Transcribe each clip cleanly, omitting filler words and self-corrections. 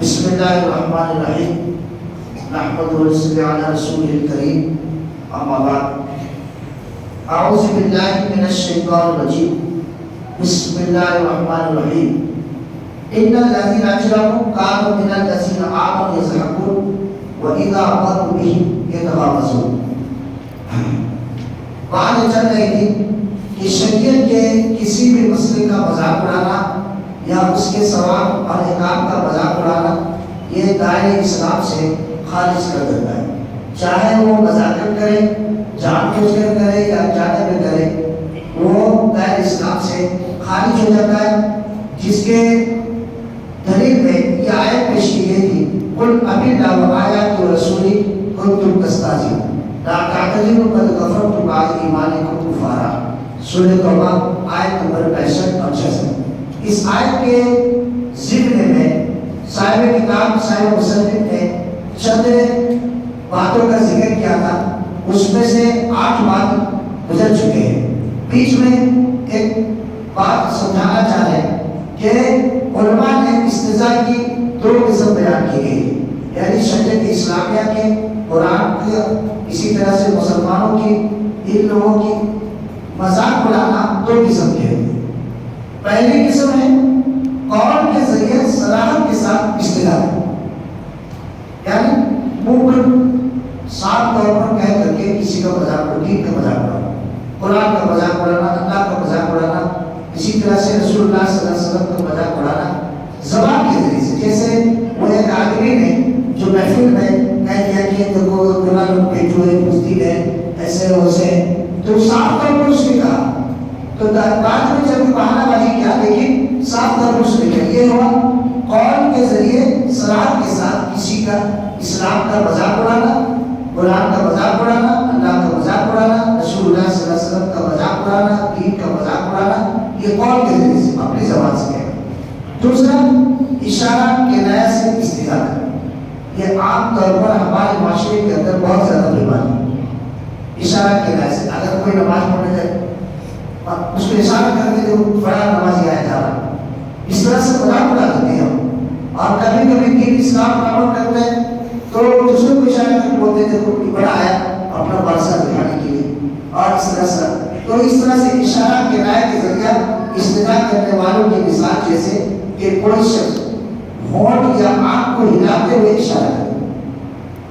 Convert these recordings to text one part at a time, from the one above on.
بسم اللہ الرحمن الرحیم نحمد و نصلی علی رسول الکریم اما بعد اعوذ باللہ من الشیطان الرجیم بسم اللہ الرحمن الرحیم ان الذین اجرموا کانوا من الذین آمنوا یضحکون واذا مروا بهم یتغامزون۔ بات چل رہی تھی کہ شریعت کے کسی بھی مسئلے کا مذاق اڑانا یا اس کے ثواب اور احکام کا مذاق اڑانا یہ دائرۂ اسلام سے خارج کر دیتا ہے، چاہے وہ مذاکر کرے، جان بوجھ کر کرے یا جانے میں کرے، وہ دائرۂ اسلام سے خارج ہو جاتا ہے۔ جس کے دلیل میں یہ آیت پیش کی گئی تھی، قل اباللہ وآیاتہ ورسولہ کنتم تستہزئون لا تعتذروا قد کفرتم بعد ایمانکم کفارا، سورہ توبہ آیت نمبر 65 اور 66۔ اس آیت کے ذکر میں صاحب کتاب صاحب مصنف نے چند باتوں کا ذکر کیا تھا، اس میں سے 8 بات گزر چکے ہیں۔ بیچ میں ایک بات سمجھانا چاہ رہے ہیں کہ علماء نے استضاء کی 2 قسم بیان کی گئی، یعنی شریعت اسلامیہ کے، قرآن کے، اسی طرح سے مسلمانوں کی، ان لوگوں کی مذاق اڑانا 2 قسم کے ہیں۔ پہلی قسم ہے قول کے ذریعے صراحت کے ساتھ استدلال، یعنی منہ پر صاف طور پر کہہ کر کے کسی کا مذاق اڑانا، دین کا مذاق اڑانا، قرآن کا مذاق اڑانا، اللہ کا مذاق اڑانا، اسی طرح سے رسول اللہ صلی اللہ علیہ وسلم کا مذاق اڑانا زبان کے ذریعے سے۔ جیسے وہ ایک آدمی نے جو محفل میں کہہ دیا کہ دیکھو قرآن پہ جو ہے بزدل ہے، ایسے ویسے، تو صاف طور پر اس نے کہا، تو بعد میں جب بہانہ بازی کیا، لیکن صاف طور پر اس نے کہا، یہ ہوا قول کے ذریعے صراحت کے ساتھ کسی کا اسلام کا مذاق اڑانا، قرآن کا مذاق اڑانا، اللہ کا مذاق اڑانا، رسول اللہ صلی اللہ علیہ وسلم کا مذاق اڑانا، دین کا مذاق اڑانا، یہ قول کے ذریعے سے اپنی زبان سے کہنا۔ دوسرا اشارہ کنایہ سے استدلال کرنا، یہ عام طور پر ہمارے معاشرے کے اندر بہت زیادہ بیماری ہے۔ اشارہ کنایہ سے اگر کوئی نماز پڑھنے جائے اس کو اشارہ کر کے جو بڑا نمازی آیا جا رہا، اس طرح سے مذاق اڑا دیتے ہیں ہم، اور کبھی کبھی دین اسلام کا عمل کرتے ہیں تو دوسرے کو اشارہ کر کے بولتے ہیں کہ بڑا آیا اپنا بادشاہ دکھانے کے لیے، اور اس طرح سے تو اس طرح سے اشارہ کنایہ کے ذریعہ استدلال کرنے والوں کی مثال جیسے کہ کوئی شخص ہونٹ یا آنکھ کو ہلاتے ہوئے اشارہ کرے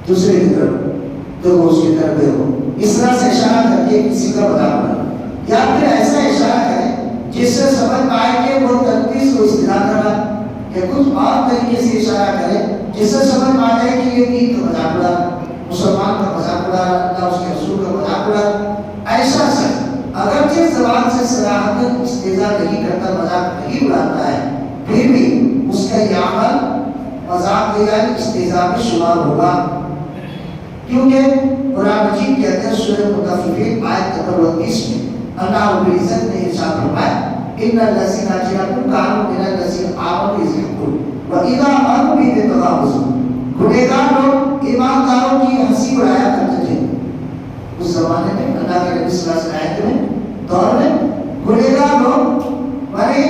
دوسرے کی طرف، تو وہ اس کی طرف دیکھو، اس طرح سے اشارہ کر کے کسی کا مذاق اڑانا، یا پھر ایسا اشارہ کرے جس سے سمجھ پائے کہ وہ تنقید کو استدلال کر رہا ہے، کہ کچھ اور طریقے سے اشارہ کرے جس سے سمجھ پا جائے کہ یہ دین کا مذاق اڑا رہا، مسلمان کا مذاق اڑا رہا، اللہ اس کے رسول کا مذاق اڑا رہا۔ ایسا شخص اگرچہ زبان سے صراحت استہزاء نہیں کرتا، مذاق نہیں اڑاتا ہے، پھر بھی اس کا یہ عمل مذاق یعنی استہزاء میں شمار ہوگا، کیونکہ قرآن مجید کے اندر سورہ مطففین آیت نمبر 29 میں اللہ رب العزت نے ارشاد فرمایا، ان الذین اجرموا کانوا من الذین آمنوا یضحکون واذا مروا بهم یتغامزون۔ گنہگار لوگ ایمانداروں کی ہنسی اڑایا کرتے تھے اس زمانے میں، اللہ کے نبی صلی اللہ علیہ وسلم میں دور میں گنہگار لوگ بڑے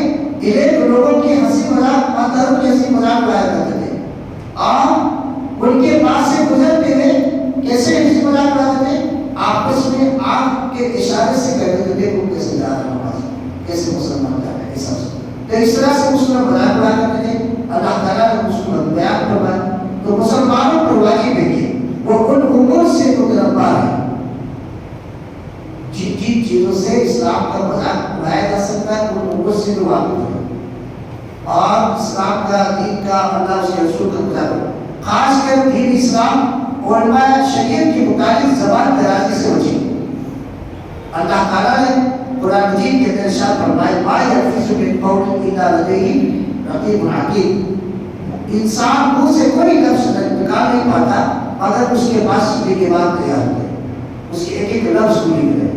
ایک لوگوں کی ہنسی مذاق، ایمانداروں کی ہنسی مذاق اڑایا کرتے تھے، اور ان کے پاس سے گزرتے ہوئے کیسے ہنسی مذاق اڑاتے تھے، آپس میں آنکھ کے اشارے سے کہتے تھے دیکھو کیسے جا رہا نماز، کیسے مسلمان جا رہے ہیں، ایسا تو اس طرح سے اس میں مذاق اڑا کرتے تھے۔ اللہ تعالیٰ نے اس کو بیان فرمایا تو مسلمانوں پر واجب ہے کہ وہ ان امور سے متنبہ ہے جن چیزوں سے اسلام کا مذاق اڑایا جا سکتا ہے، ان امور سے بھی واقف ہے، اور اسلام کا، دین کا، اللہ اس کے رسول کا مذاق، خاص کر دین اسلام علماء شریعت کے متعلق زبان درازی سے بچی۔ اللہ تعالیٰ نے قرآن مجید کے اندر ارشاد فرمایا، ما یلفظ من قول الا لدیہ رقیب عتید، انسان منہ سے کوئی لفظ نکال نہیں پاتا اگر اس کے پاس سننے کے بعد تیار ہے، اس کے ایک ایک لفظ کو لکھ رہے۔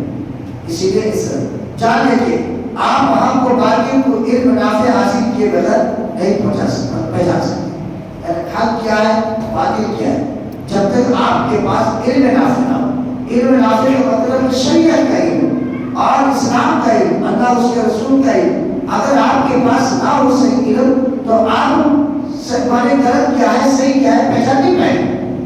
اسی لیے اس جاننے کے آپ ہم کو باقی کو علم نافع حاصل کیے بغیر نہیں پہنچا سکتا، پہچان سکتے۔ حق کیا ہے، باطل کیا ہے، جب تک آپ کے پاس علم نافع نہ ہو۔ علم نافع کا مطلب شریعت کا علم اور اسلام کا علم، اللہ اس کے رسول کا علم، اگر آپ کے پاس نہ ہو صحیح علم تو آپ ہمارے غلط کیا ہے صحیح کیا ہے پہچان نہیں پائے.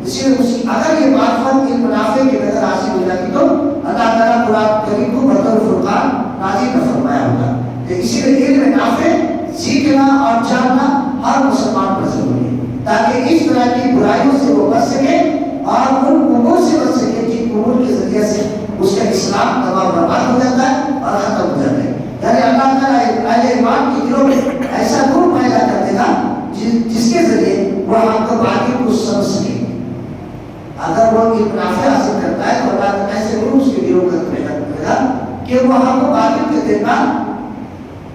اسی لیے اگر یہ معرفت علم نافع کی نظر حاصل ہو جاتی تو اللہ تعالیٰ قرآن کریم کو بطور فرقان نازل نہ فرمایا ہوگا. اسی لیے علم نافع سیکھنا اور جاننا ہر مسلمان پر ضروری ہے تاکہ اس طرح کی برائیوں سے وہ بچ سکے اور ان امور سے بچ سکے جن امور کے ذریعے سے اس کا اسلام تباہ و برباد ہو جاتا ہے اور ختم ہو جاتا ہے. یعنی اللہ تعالیٰ اہل ایمان کے دلوں میں ایسا نور پیدا کر دے گا جس کے ذریعے وہ حق کو باطل کو سمجھ سکے. اگر وہ علم نافع حاصل کرتا ہے تو اللہ تعالیٰ ایسے نور اس کے دلوں میں پیدا کرے گا کہ وہ حق و باطل کے درمیان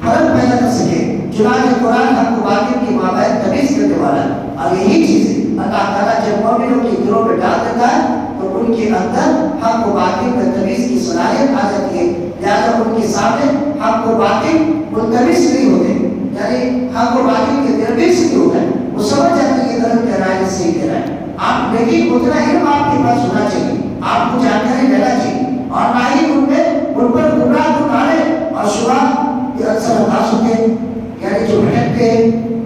فرق پیدا کر سکے. چنانچہ قرآن حق و باطل کی مابین تمیز کرنے والا ہے اور یہی چیز اللہ تعالیٰ جب مومنوں کے دلوں میں ڈال دیتا ہے تو ان کے اندر حق و باطل میں تمیز کی صلاحیت آ جاتی ہے. لہٰذا ان کے سامنے حق و باطل ملتمس نہیں ہوتے. یعنی حق و باطل کے درمیان نہیں ہوتا ہے. وہ سمجھ جاتے ہیں کہ غلط کہہ رہا ہے صحیح کہہ رہا ہے. آپ لیکن اتنا علم آپ کے پاس ہونا چاہیے, آپ کو جانکاری لینا چاہیے اور نہ ہی ان پر گمراہ کو ڈالے اور شبہ یہ اکثر انداز ہوتے ہیں. یعنی جو بھٹکتے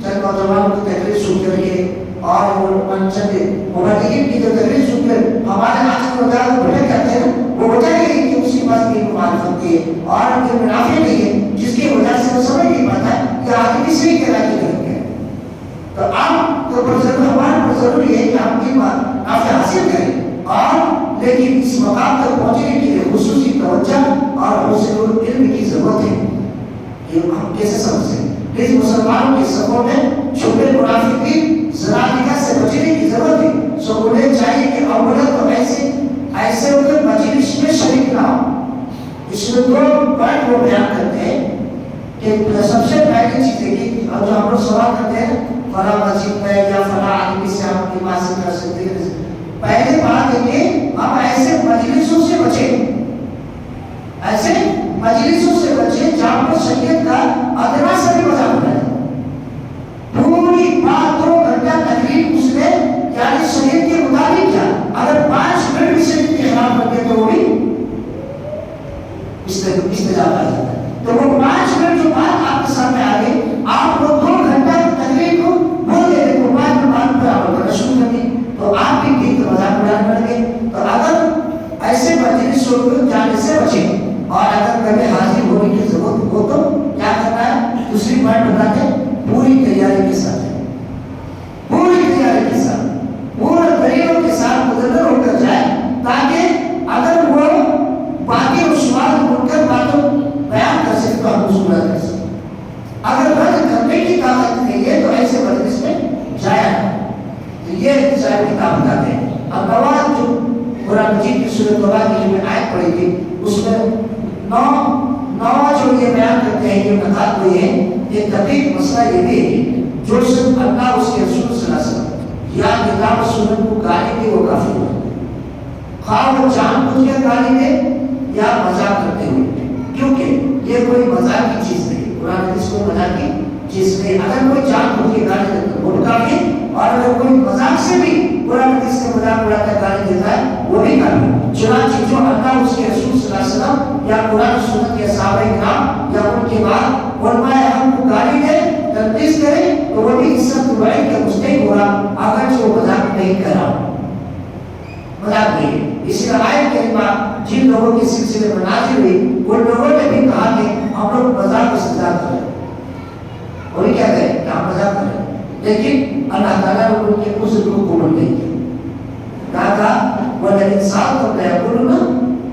چند نوجوانوں کی تقریر سن کر کے اور چند مبلغین کی جو تقریر سن کر ہمارے آج کے نوجوان کو بھٹک جاتے ہیں, وہ وجہ یہ ہے کہ اس کے پاس علم معرفت ہے اور علم نافع نہیں ہے جس کی وجہ سے وہ سمجھ نہیں پاتا کہ آدمی صحیح کہہ رہا ہے. تو آپ کو ہمارے پر ضروری ہے کہ ہم علم نافع حاصل کریں اور لیکن اس مقام تک پہنچنے کے لیے خصوصی توجہ اور حوصلہ علم کی ضرورت ہے. یہ ہم کیسے سمجھ سکتے ہیں؟ اس مسلمانوں کے صفوں میں چھپے منافقین زنادقہ سے بچنے کی ضرورت ہے. سو انہیں چاہیے کہ اولا تو ایسے ہوتے مجلس میں شریک نہ ہو. اس میں دو پوائنٹ وہ بیان کرتے ہیں کہ سب سے پہلی چیز ہے کہ جو ہم لوگ سوال کرتے ہیں فلاں مسجد میں یا فلاں آدمی سے ہم حفاظت کر سکتے ہیں, پہلے بات ہے کہ ہم ایسے مجلسوں سے بچیں, ایسے مجلسوں سے بچیں جہاں پر شریعت کا ادنا سے بھی مذاق اڑایا جائے. پوری بات 2 گھنٹہ تقریر اس میں یعنی شریعت کے مطابق کیا, اگر 5 منٹ بھی شریعت کے خلاف کرتے تو وہ بھی استجاب آ جاتا ہے. تو وہ 5 منٹ جو بات آپ کے سامنے آ گئی, آپ وہ 2 گھنٹہ تقریر کو بول دے تو 5 منٹ بعد پر عمل کرنا شروع کر دیں تو آپ بھی دین کا مذاق اڑانے لگے. تو اگر ایسے مجلسوں کو جانے سے بچیں اور اگر کبھی حاضر ہونے کی ضرورت ہو تو کیا کرنا ہے, دوسری پوائنٹ بتاتے ہیں پوری تیاری کے ساتھ, پوری تیاری کے ساتھ پورے دلیلوں کے ساتھ مدلل ہو کر جائے تاکہ اگر وہ باقی رسومات مل کر باتوں بیان کر سکتے تو ہم اس کو رد کر سکتے. اگر رد کرنے کی طاقت نہیں ہے تو ایسے مجلس میں جایا نہ. تو یہ صاحب کتاب بتاتے ہیں. اب نواز جو قرآن مجید کی سورۃ توبہ کی جو میں آیت پڑھی تھی اس میں 9 جو یہ بیان کرتے ہیں کہ نکات ہوئی ہے. ایک دقیق مسئلہ یہ بھی ہے جو صرف اللہ اس کے رسول صلی اللہ علیہ وسلم یا کتاب و سنت کو گالی دے وہ کافی ہو, خواہ وہ جان بوجھ کے گالی دے یا مذاق کرتے ہوئے, کیونکہ یہ کوئی مذاق کی چیز نہیں. قرآن حدیث کو مذاق کی چیز نہیں. اگر کوئی جان بوجھ کے گالی دیتا ہے وہ کافی, اور اگر کوئی مذاق سے بھی قرآن حدیث کا مذاق اڑا کر گالی دیتا ہے وہ بھی کافی. چنانچہ جو اللہ اس کے رسول صلی اللہ علیہ وسلم یا قرآن سنت یا صحابہ کرام یا ان کے بعد علماء ہم کو گالی دے تنقید کرے تو وہ بھی عزت دعائی کا مستحق ہوگا اگرچہ وہ مذاق نہیں کر رہا, مذاق نہیں. اسی طرح آیت کریمہ جن لوگوں کے سلسلے میں نازل ہوئی ان لوگوں نے بھی کہا کہ ہم لوگ مذاق استدار کریں, وہ بھی کیا کریں کہ ہم مذاق کریں, لیکن اللہ تعالیٰ نے ان کے عذر کو قبول نہیں کیا. کہا وَلَئِنْ سَأَلْتُمْ لَيَقُولُنَّ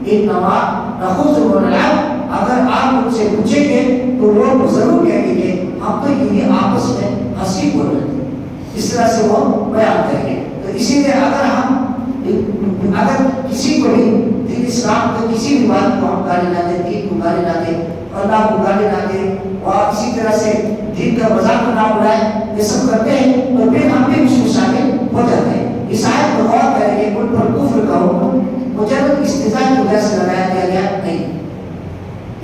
إِنَّمَا نَخُوضُ وَنَلْعَبُ. اگر آپ ان سے پوچھیں گے تو وہ ضرور کہیں گے کہ ہم تو یہ آپس میں ہنسی بول رہے تھے, اس طرح سے وہ بیان کریں گے. تو اسی لیے اگر کسی کو بھی دین اسلام کے کسی بھی بات کو ہم گالی نہ دیں, دین کو گالی نہ دیں, اللہ کو گالی نہ دیں اور اسی طرح سے دین کا مذاق نہ اڑائیں, یہ سب کرتے ہیں تو پھر ہم بھی اس کو شامل ہو جاتے ہیں. اس آیت کو غور کریں کہ ان پر کفر کا حکم مجرد استدعاء کی وجہ سے لگایا گیا نہیں,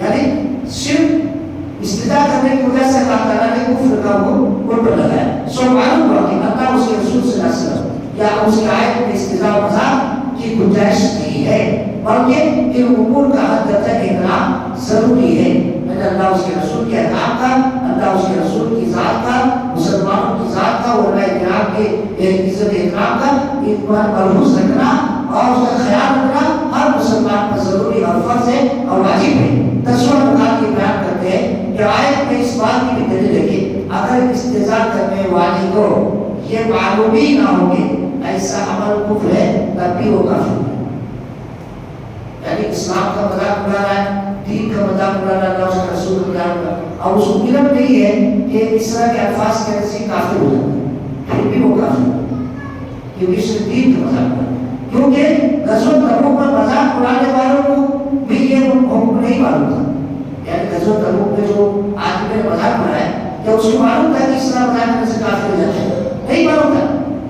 یعنی صرف استدعاء کرنے کی وجہ سے اللہ تعالیٰ نے کفر کا حکم ان پر لگایا. سو معلوم ہوا کہ اللہ اس کے رسول صلی اللہ علیہ وسلم یا اس کی آیت میں استدعاء و مذاق کی گنجائش نہیں ہے, بلکہ ان امور کا حد درجہ احترام ضروری ہے. اللہ اس کے رسول کے احکام کا, اللہ اس کے رسول کی ذات کا, مسلمانوں کی ذات کا اور پر ملحوظ رکھنا اور اس کا خیال رکھنا ہر مسلمان پر ضروری اور فرض ہے اور واجب ہے۔ 10واں نکات یہ بیان کرتے ہیں کہ آیت میں اس بات کی بھی دلیل ہے کہ اگر استہزاء کرنے والے کو یہ معلوم ہی نہ ہو کہ ایسا عمل کفر ہے تب بھی وہ کافر ہے۔ یعنی اسلام کا مذاق اڑا رہا ہے، دین کا مذاق اڑا رہا ہے، اللہ کا رسول کا مذاق اڑا رہا ہے، اور اس کو علم نہیں ہے کہ اس طرح کے الفاظ کہنے سے کافر ہو جاتا ہے، پھر بھی وہ کافر ہے کیونکہ اس نے دین کا مذاق اڑا۔ کیونکہ غزوہ تبوک پر مذاق اڑانے والوں کو بھی یہ حکم نہیں معلوم تھا، یعنی غزوہ تبوک میں جو آدمی نے مذاق اڑایا کیا اس کو معلوم تھا کہ اس طرح مذاق کرنے سے کافر ہو جاتے ہیں؟ نہیں معلوم تھا۔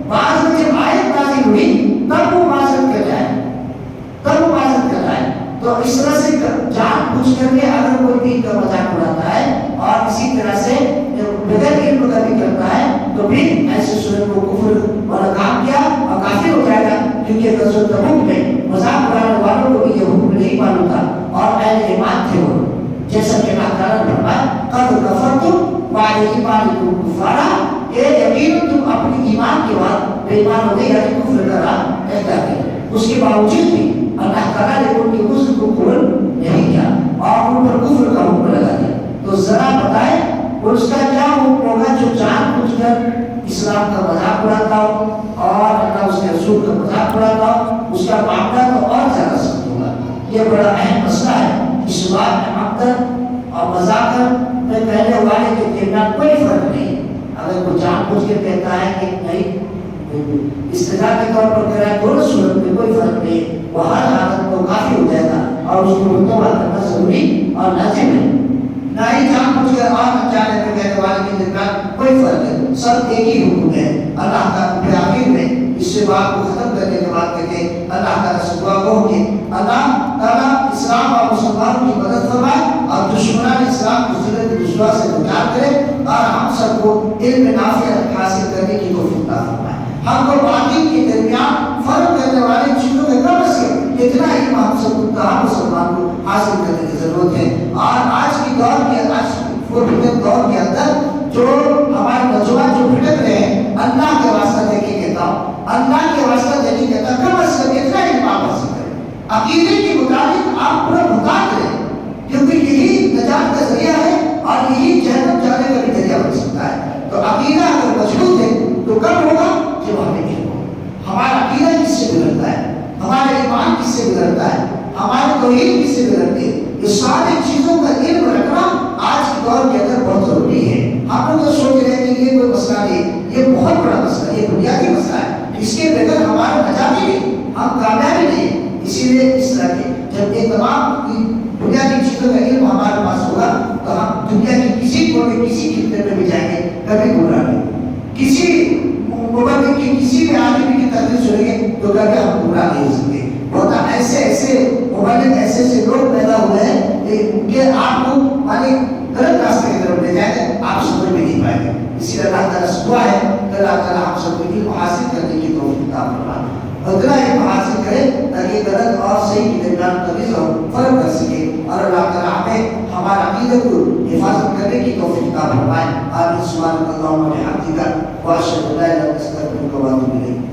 بعض میں جب آیت نازل ہوئی تب وہ معذرت کر جائے، تب وہ معذرت کر رہا ہے۔ تو اس طرح سے جان بوجھ کر کے اگر کوئی دین کا مذاق اڑاتا ہے اور اسی طرح سے بغیر علم کا بھی کرتا ہے تو پھر ایسے صورت کو کفر والا کام کیا اور کافر ہو جائے گا، کیونکہ غزوہ تبوک میں مذاق اڑانے والوں کو بھی یہ حکم نہیں معلوم تھا اور اہل ایمان تھے وہ، جیسا کہ اللہ تعالیٰ نے فرمایا قد کفرتم بعد ایمانکم کفارا، کہ یقیناً تم اپنی ایمان کے بعد بے ایمان ہو گئے، یعنی کفر کا راہ اختیار کیا۔ اس کے باوجود بھی اللہ تعالیٰ نے ان کے عذر کو قبول نہیں کیا اور ان پر کفر کا حکم لگا دیا۔ تو ذرا بتائیں اس کا کیا حکم ہوگا جو جان بوجھ کر اسلام کا مذاق اڑاتا ہو اور اللہ اس کے رسول کا مذاق اڑاتا ہو، اس کا معاملہ تو اور زیادہ سخت ہوگا۔ یہ بڑا اہم مسئلہ ہے۔ اس بات میں عمدن اور مذاق میں کہنے والے کے درمیان کوئی فرق نہیں۔ اگر کوئی جان بوجھ کے کہتا ہے کہ نہیں استدعاء کے طور پر کہہ رہا ہے، دونوں صورت میں کوئی فرق نہیں، وہ ہر حالت کو کافی ہو جائے گا اور اس کو توبہ کرنا ضروری اور لازم ہے۔ نہ ہی جان بوجھ کر اور انجانے میں کہنے والے کے درمیان کوئی فرق ہے، سب ایک ہی حکم ہے۔ اللہ کا پھر آخر میں اس سے بات کو ختم کرنے کے بعد کہتے ہیں اللہ تعالیٰ سے دعا گو کہ اللہ تعالیٰ اسلام اور مسلمانوں کی مدد فرمائے اور دشمنان اسلام کو ذلت دشوار سے بچا کرے اور ہم سب کو علم نافع حاصل کرنے کی توفیق عطا فرمائے۔ ہم کو باطل کے درمیان فرق کرنے والے چیزوں میں کم از کم اتنا علم ہم سب کو تمام مسلمان کو حاصل کرنے کی ضرورت ہے۔ اور آج کی دور کے دور کے اندر جو ہمارے نوجوان جو بھٹک رہے ہیں، اللہ کے واسطہ دیکھیں کہتا ہوں، اللہ کے واسطہ دیکھیں کہتا ہوں، کم از کم اتنا علم آپ حاصل کریں، عقیدے کے مطابق آپ پورا محتاط رہیں، کیونکہ یہی نجات کا ذریعہ ہے اور یہی جہنم جانے کا بھی ذریعہ بن سکتا ہے۔ تو عقیدہ اگر مضبوط ہے تو کب ہوگا جب ہمیں علم ہو۔ ہمارا عقیدہ کس سے گزرتا ہے، ہمارا ایمان کس سے گزرتا ہے، ہمارے توحید کس سے گزرتی ہے، یہ ساری چیزوں کا علم رکھنا آج کے دور کے اندر بہت ضروری ہے۔ ہم لوگ تو سوچ رہے ہیں کہ یہ کوئی مسئلہ نہیں، یہ بہت بڑا مسئلہ، یہ بنیادی مسئلہ ہے، اس کے بغیر ہمارا نجات ہی نہیں، ہم کامیابی نہیں۔ اسی لیے اس طرح کے جب یہ تمام بنیادی چیزوں کا علم ہمارے پاس ہوگا تو ہم دنیا کی کسی کونے کسی خطے میں بھی جائیں گے کبھی گمراہ نہیں، کسی مبلغ کی کسی بھی آدمی کی تقریر سنیں گے تو کبھی ہم گمراہ نہیں ہو سکتے۔ بہت ایسے مبلغ ایسے لوگ پیدا ہوئے ہیں کہ آپ کو غلط راستے کی طرف لے جائیں گے، آپ سمجھ میں نہیں پائیں گے۔ اسی لیے اللہ تعالیٰ سے دعا ہے کہ اللہ تعالیٰ ہم سب کو علم حاصل کرنے کی توفیق عطا فرمائے، اتنا علم حاصل کرے تاکہ غلط اور صحیح کے درمیان تمیز اور فرق کر سکے، اور اللہ تعالیٰ ہمیں ہمارا عقیدے کو حفاظت کرنے کی توفیق عطا فرمائے۔ آمین۔ سبحانک اللہم و بحمدک واشہد ان لا الہ الا انت استغفرک و اتوب الیک۔